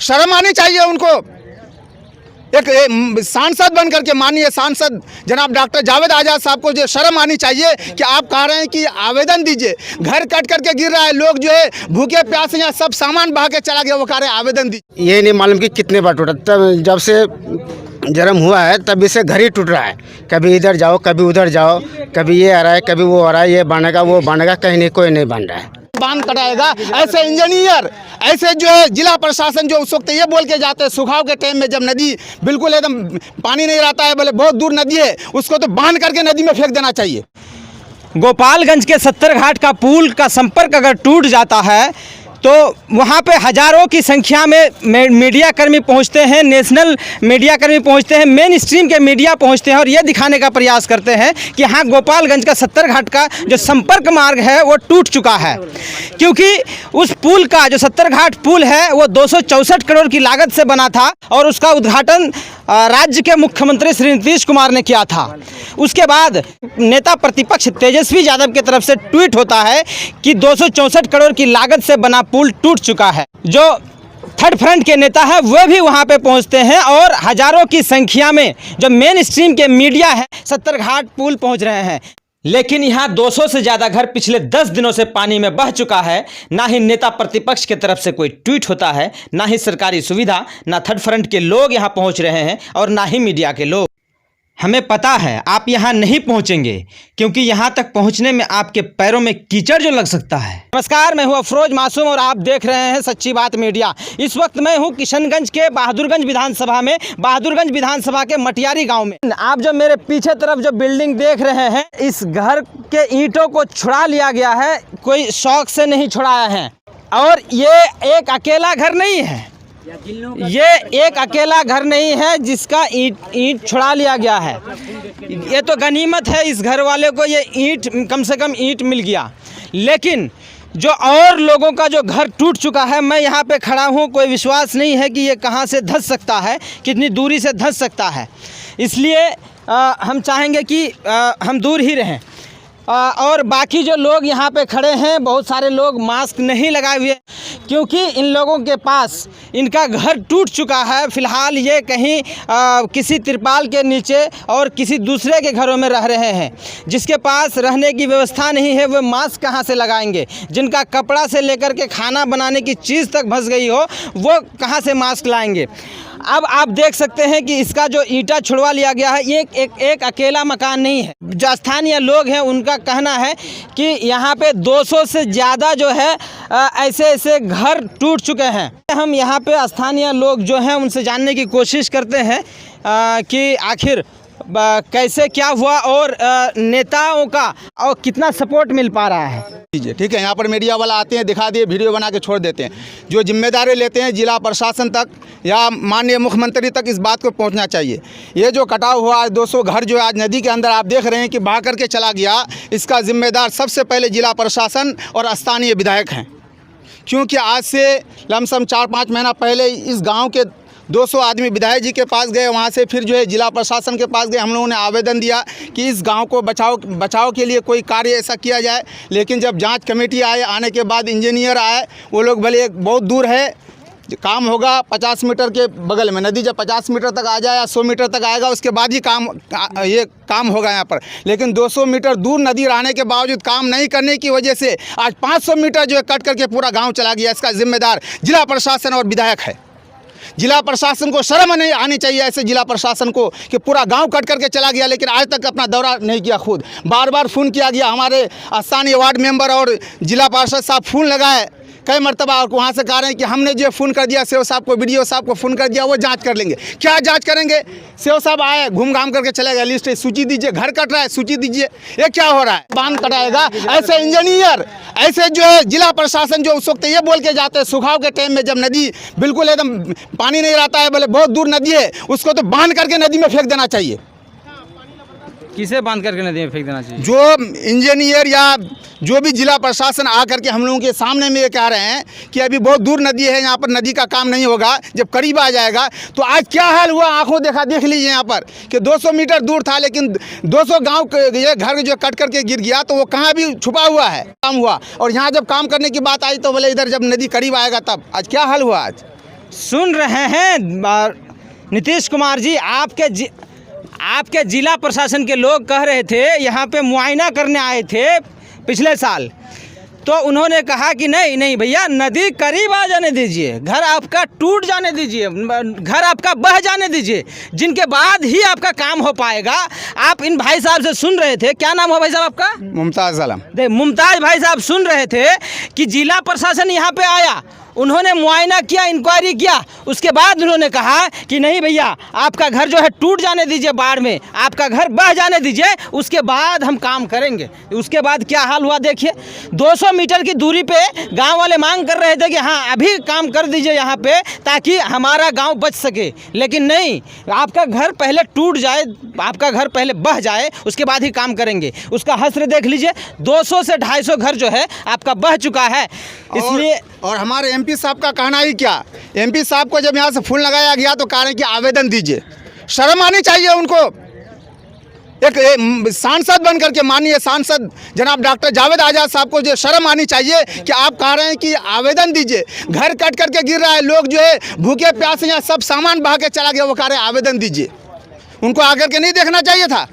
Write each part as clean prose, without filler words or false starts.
शर्म आनी चाहिए उनको। एक सांसद बन करके, माननीय सांसद जनाब डॉक्टर जावेद आजाद साहब को जो शर्म आनी चाहिए कि आप कह रहे हैं कि आवेदन दीजिए, घर कट करके गिर रहा है, लोग जो है भूखे प्यासे यहाँ सब सामान बहा के चला गया, वो कह रहे हैं आवेदन दीजिए। ये नहीं मालूम कि कितने बार टूटा, तब जब से जन्म हुआ है तब से घर ही टूट रहा है। कभी इधर जाओ, कभी उधर जाओ, कभी ये आ रहा है, कभी वो आ रहा है, ये बनेगा वो बनेगा, कहीं नहीं कोई नहीं बन रहा है। बांध कटाएगा, ऐसे इंजीनियर, ऐसे जो है जिला प्रशासन जो उस वक्त ये बोल के जाते हैं सुखाव के टाइम में, जब नदी बिल्कुल एकदम पानी नहीं रहता है, बोले बहुत दूर नदी है, उसको तो बांध करके नदी में फेंक देना चाहिए। गोपालगंज के 70 घाट का पुल का संपर्क अगर टूट जाता है तो वहाँ पे हजारों की संख्या में मीडिया कर्मी पहुँचते हैं, नेशनल मीडिया कर्मी पहुँचते हैं, मेन स्ट्रीम के मीडिया पहुँचते हैं और ये दिखाने का प्रयास करते हैं कि हाँ, गोपालगंज का 70 घाट का जो संपर्क मार्ग है वो टूट चुका है। क्योंकि उस पुल का जो 70 घाट पुल है वो 264 करोड़ की लागत से बना था और उसका उद्घाटन राज्य के मुख्यमंत्री श्री नीतीश कुमार ने किया था। उसके बाद नेता प्रतिपक्ष तेजस्वी यादव की तरफ से ट्वीट होता है कि 264 करोड़ की लागत से बना पुल टूट चुका है। जो थर्ड फ्रंट के नेता है वो भी वहां पे पहुंचते हैं और हजारों की संख्या में जो मेन स्ट्रीम के मीडिया है 70 घाट पुल पहुंच रहे हैं। लेकिन यहाँ 200 से ज़्यादा घर पिछले 10 दिनों से पानी में बह चुका है। ना ही नेता प्रतिपक्ष की तरफ से कोई ट्वीट होता है, ना ही सरकारी सुविधा, ना थर्ड फ्रंट के लोग यहाँ पहुँच रहे हैं और ना ही मीडिया के लोग। हमें पता है आप यहाँ नहीं पहुँचेंगे क्योंकि यहाँ तक पहुँचने में आपके पैरों में कीचड़ जो लग सकता है। नमस्कार, मैं हूँ अफरोज मासूम और आप देख रहे हैं सच्ची बात मीडिया। इस वक्त मैं हूँ किशनगंज के बहादुरगंज विधानसभा में, बहादुरगंज विधानसभा के मटियारी गांव में। आप जो मेरे पीछे तरफ जो बिल्डिंग देख रहे हैं, इस घर के ईंटों को छुड़ा लिया गया है, कोई शौक से नहीं छुड़ाया है। और ये एक अकेला घर नहीं है, ये एक अकेला घर नहीं है जिसका ईंट छुड़ा लिया गया है। ये तो गनीमत है इस घर वाले को, ये ईंट कम से कम ईंट मिल गया। लेकिन जो और लोगों का जो घर टूट चुका है, मैं यहाँ पे खड़ा हूँ, कोई विश्वास नहीं है कि ये कहाँ से धंस सकता है, कितनी दूरी से धंस सकता है। इसलिए हम चाहेंगे कि हम दूर ही रहें। और बाकी जो लोग यहाँ पे खड़े हैं, बहुत सारे लोग मास्क नहीं लगाए हुए क्योंकि इन लोगों के पास इनका घर टूट चुका है। फ़िलहाल ये कहीं किसी तिरपाल के नीचे और किसी दूसरे के घरों में रह रहे हैं। जिसके पास रहने की व्यवस्था नहीं है वो मास्क कहाँ से लगाएंगे? जिनका कपड़ा से लेकर के खाना बनाने की चीज़ तक फंस गई हो, वो कहाँ से मास्क लाएंगे? अब आप देख सकते हैं कि इसका जो ईंटा छुड़वा लिया गया है, ये एक अकेला मकान नहीं है। जो स्थानीय लोग हैं उनका कहना है कि यहाँ पे 200 से ज़्यादा जो है ऐसे घर टूट चुके हैं। हम यहाँ पे स्थानीय लोग जो हैं उनसे जानने की कोशिश करते हैं कि आखिर कैसे क्या हुआ और नेताओं का और कितना सपोर्ट मिल पा रहा है। ठीक है, यहाँ पर मीडिया वाला आते हैं, दिखा दिए, वीडियो बना के छोड़ देते हैं। जो जिम्मेदारी लेते हैं जिला प्रशासन तक या माननीय मुख्यमंत्री तक इस बात को पहुँचना चाहिए। ये जो कटाव हुआ आज 200 घर जो आज नदी के अंदर आप देख रहे हैं कि बहा करके चला गया, इसका जिम्मेदार सबसे पहले जिला प्रशासन और स्थानीय विधायक हैं। क्योंकि आज से लमसम 4-5 महीना पहले इस गाँव के 200 आदमी विधायक जी के पास गए, वहाँ से फिर जो है जिला प्रशासन के पास गए। हम लोगों ने आवेदन दिया कि इस गांव को बचाव के लिए कोई कार्य ऐसा किया जाए। लेकिन जब जांच कमेटी आने के बाद इंजीनियर आए, वो लोग भले बहुत दूर है, काम होगा 50 मीटर के बगल में, नदी जब 50 मीटर तक आ जाए या 100 मीटर तक आएगा उसके बाद ही काम होगा यहाँ पर। लेकिन 200 मीटर दूर नदी रहने के बावजूद काम नहीं करने की वजह से आज 500 मीटर जो है कट करके पूरा गाँव चला गया। इसका जिम्मेदार जिला प्रशासन और विधायक है। जिला प्रशासन को शर्म नहीं आनी चाहिए ऐसे जिला प्रशासन को कि पूरा गांव कट करके चला गया, लेकिन आज तक अपना दौरा नहीं किया। खुद बार बार फ़ोन किया गया, हमारे स्थानीय वार्ड मेंबर और जिला पार्षद साहब फ़ोन लगाए कई मरतबा, और वहाँ से कह रहे हैं कि हमने जो फ़ोन कर दिया सेव साहब को, बीडीओ साहब को फ़ोन कर दिया, वो जांच कर लेंगे। क्या जांच करेंगे? सेव साहब आए, घूम घाम करके चले गए, लिस्ट सूची दीजिए, घर कट रहा है सूची दीजिए, ये क्या हो रहा है? बांध कटाएगा, ऐसे इंजीनियर, ऐसे जो है जिला प्रशासन जो उस वक्त ये बोल के जाते हैं सुखाव के टाइम में, जब नदी बिल्कुल एकदम पानी नहीं रहता है, बोले बहुत दूर नदी है, उसको तो बांध करके नदी में फेंक देना चाहिए। किसे बांध करके नदी में फेंक देना चाहिए? जो इंजीनियर या जो भी जिला प्रशासन आकर के हम लोगों के सामने में ये कह रहे हैं कि अभी बहुत दूर नदी है, यहाँ पर नदी का काम नहीं होगा, जब करीब आ जाएगा। तो आज क्या हाल हुआ, आंखों देख लीजिए यहाँ पर कि 200 मीटर दूर था, लेकिन 200 गांव ये घर जो कट करके गिर गया, तो वो कहाँ भी छुपा हुआ है, काम हुआ। और यहाँ जब काम करने की बात आई तो बोले इधर जब नदी करीब आएगा तब। आज क्या हाल हुआ? आज सुन रहे हैं नीतीश कुमार जी, आपके जिला प्रशासन के लोग कह रहे थे, यहाँ पे मुआयना करने आए थे पिछले साल, तो उन्होंने कहा कि नहीं नहीं भैया, नदी करीब आ जाने दीजिए, घर आपका टूट जाने दीजिए, घर आपका बह जाने दीजिए, जिनके बाद ही आपका काम हो पाएगा। आप इन भाई साहब से सुन रहे थे, क्या नाम हो भाई साहब आपका? मुमताज़ आलम। मुमताज़ भाई साहब सुन रहे थे कि जिला प्रशासन यहाँ पे आया, उन्होंने मुआयना किया, इंक्वायरी किया, उसके बाद उन्होंने कहा कि नहीं भैया, आपका घर जो है टूट जाने दीजिए, बाढ़ में आपका घर बह जाने दीजिए, उसके बाद हम काम करेंगे। उसके बाद क्या हाल हुआ देखिए, 200 मीटर की दूरी पे गांव वाले मांग कर रहे थे कि हाँ अभी काम कर दीजिए यहाँ पे, ताकि हमारा गांव बच सके, लेकिन नहीं, आपका घर पहले टूट जाए, आपका घर पहले बह जाए, उसके बाद ही काम करेंगे। उसका हस्र देख लीजिए, 200 से 250 घर जो है आपका बह चुका है। इसलिए और हमारे एमपी साहब का कहना ही क्या, एमपी साहब को जब यहाँ से फूल लगाया गया तो कह रहे हैं कि आवेदन दीजिए। शर्म आनी चाहिए उनको, एक सांसद बन करके, माननीय सांसद जनाब डॉक्टर जावेद आजाद साहब को जो शर्म आनी चाहिए कि आप कह रहे हैं कि आवेदन दीजिए। घर कट करके गिर रहा है, लोग जो है भूखे प्यासे यहाँ सब सामान बहा के चला गया, वो कह रहे हैं आवेदन दीजिए। उनको आकर के नहीं देखना चाहिए था।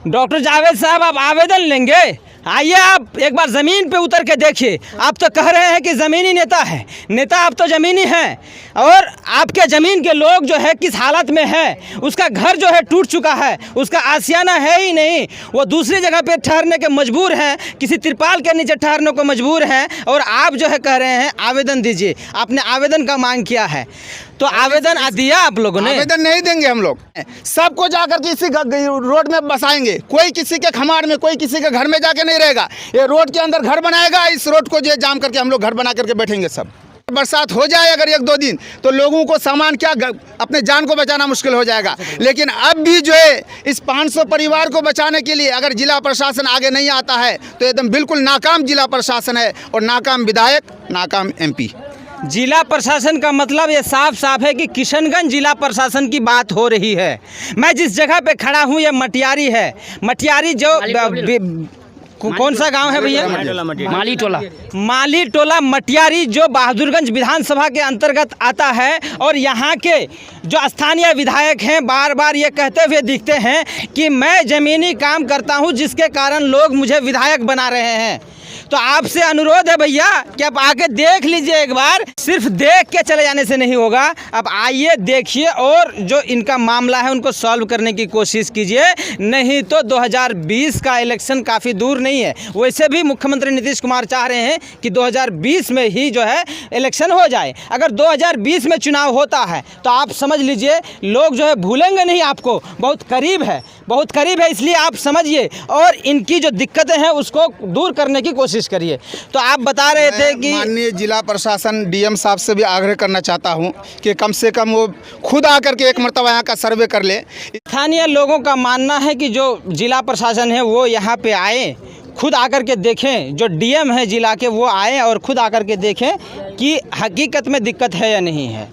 डॉक्टर जावेद साहब, आप आवेदन लेंगे? आइए आप एक बार ज़मीन पे उतर के देखिए। आप तो कह रहे हैं कि ज़मीनी नेता है, नेता आप तो ज़मीनी हैं, और आपके ज़मीन के लोग जो है किस हालत में है, उसका घर जो है टूट चुका है, उसका आशियाना है ही नहीं, वो दूसरी जगह पे ठहरने के मजबूर हैं, किसी तिरपाल के नीचे ठहरने को मजबूर हैं, और आप जो है कह रहे हैं आवेदन दीजिए। आपने आवेदन का मांग किया है, तो आवेदन दिया आप लोगों ने? आवेदन नहीं देंगे हम लोग, सबको जाकर के इसी रोड में बसाएंगे। कोई किसी के खमार में, कोई किसी के घर में जाके नहीं रहेगा। ये रोड के अंदर घर बनाएगा, इस रोड को जो जाम करके हम लोग घर बना करके बैठेंगे सब। बरसात हो जाए अगर 1-2 दिन, तो लोगों को सामान क्या, अपने जान को बचाना मुश्किल हो जाएगा। लेकिन अब भी जो है इस 500 परिवार को बचाने के लिए अगर जिला प्रशासन आगे नहीं आता है तो एकदम बिल्कुल नाकाम जिला प्रशासन है, और नाकाम विधायक, नाकाम एमपी। जिला प्रशासन का मतलब ये साफ साफ है कि किशनगंज जिला प्रशासन की बात हो रही है। मैं जिस जगह पे खड़ा हूँ ये मटियारी है। मटियारी जो कौन सा गांव है भैया? माली टोला मटियारी, जो बहादुरगंज विधानसभा के अंतर्गत आता है। और यहाँ के जो स्थानीय विधायक हैं बार बार ये कहते हुए दिखते हैं कि मैं ज़मीनी काम करता हूँ, जिसके कारण लोग मुझे विधायक बना रहे हैं। तो आपसे अनुरोध है भैया कि आप आके देख लीजिए एक बार, सिर्फ देख के चले जाने से नहीं होगा, आप आइए देखिए और जो इनका मामला है उनको सॉल्व करने की कोशिश कीजिए। नहीं तो 2020 का इलेक्शन काफ़ी दूर नहीं है। वैसे भी मुख्यमंत्री नीतीश कुमार चाह रहे हैं कि 2020 में ही जो है इलेक्शन हो जाए। अगर 2020 में चुनाव होता है तो आप समझ लीजिए लोग जो है भूलेंगे नहीं आपको, बहुत करीब है, बहुत करीब है। इसलिए आप समझिए और इनकी जो दिक्कतें हैं उसको दूर करने की कोशिश करिए। तो आप बता रहे थे कि माननीय जिला प्रशासन डीएम साहब से भी आग्रह करना चाहता हूं कि कम से कम वो खुद आकर के एक मरतबा यहाँ का सर्वे कर ले। स्थानीय लोगों का मानना है कि जो जिला प्रशासन है वो यहाँ पे आए, खुद आकर के देखें, जो डीएम है जिला के वो आए और खुद आकर के देखें कि हकीकत में दिक्कत है या नहीं है।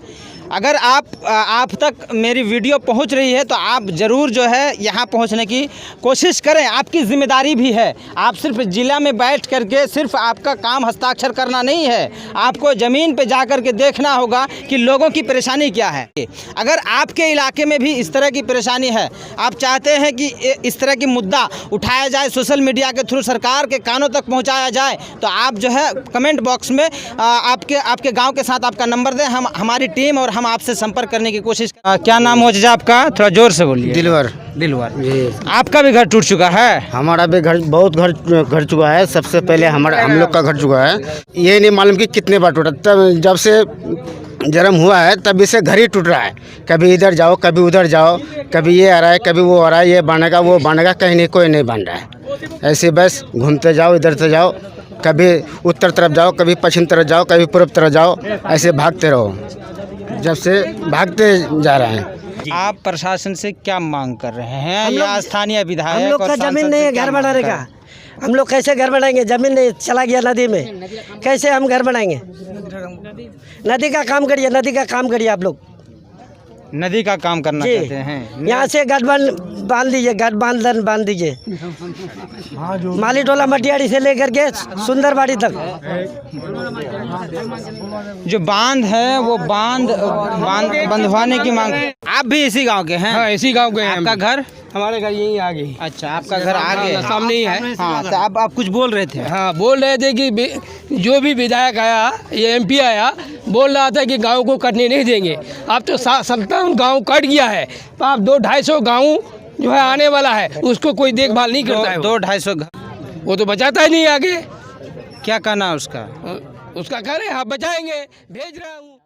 अगर आप तक मेरी वीडियो पहुंच रही है तो आप ज़रूर जो है यहाँ पहुंचने की कोशिश करें, आपकी ज़िम्मेदारी भी है। आप सिर्फ ज़िला में बैठ करके सिर्फ आपका काम हस्ताक्षर करना नहीं है, आपको ज़मीन पे जा कर के देखना होगा कि लोगों की परेशानी क्या है। अगर आपके इलाके में भी इस तरह की परेशानी है, आप चाहते हैं कि इस तरह की मुद्दा उठाया जाए, सोशल मीडिया के थ्रू सरकार के कानों तक पहुँचाया जाए, तो आप जो है कमेंट बॉक्स में आपके गाँव के साथ आपका नंबर दें, हमारी टीम और हम आपसे संपर्क करने की कोशिश। क्या नाम हो चाचा आपका? थोड़ा जोर से बोलिए। दिलवर जी। आपका भी घर टूट चुका है? हमारा भी घर, बहुत घर चुका है। सबसे पहले हम लोग का घर चुका है, ये नहीं मालूम कि कितने बार टूटा। तब जब से जन्म हुआ है तब से घर ही टूट रहा है। कभी इधर जाओ, कभी उधर जाओ, कभी ये आ रहा है, कभी वो आ रहा है, ये बनेगा वो बनेगा, कहीं नहीं कोई नहीं बन रहा है। ऐसे बस घूमते जाओ, इधर से जाओ, कभी उत्तर तरफ जाओ, कभी पश्चिम तरफ जाओ, कभी पूर्व तरफ जाओ, ऐसे भागते रहो। जब से भागते जा रहे हैं। आप प्रशासन से क्या मांग कर रहे हैं? या स्थानीय विधायक? हम लोग का जमीन नहीं है घर बनाने का, हम लोग कैसे घर बनाएंगे? जमीन नहीं, चला गया नदी में, कैसे हम घर बनाएंगे? नदी का काम करिए, नदी का काम करिए। आप लोग नदी का काम करना चाहते हैं? यहाँ से गठबंधन बांध दीजिए, घर बांध दीजिए। माली टोला मटियाड़ी से लेकर के सुंदरबाड़ी तक जो बांध है वो बांध बंधवाने की मांग। आप भी इसी गांव के हैं? हाँ, इसी गांव के हैं। आपका घर? हमारे घर यहीं आगे। अच्छा, आपका घर आगे है? सामने ही है। हाँ, तो आप कुछ बोल रहे थे? हाँ, बोल रहे थे कि जो भी विधायक आया, ये एमपी आया, बोल रहा था कि गांव को कटने नहीं देंगे। अब तो 57 गांव कट गया है, तो अब 200-250 गांव जो है आने वाला है, उसको कोई देखभाल नहीं करता है। 200-250 वो तो बचाता ही नहीं आगे। क्या कहना है उसका? उसका कह रहे हैं, हाँ बचाएंगे, भेज रहा हूँ।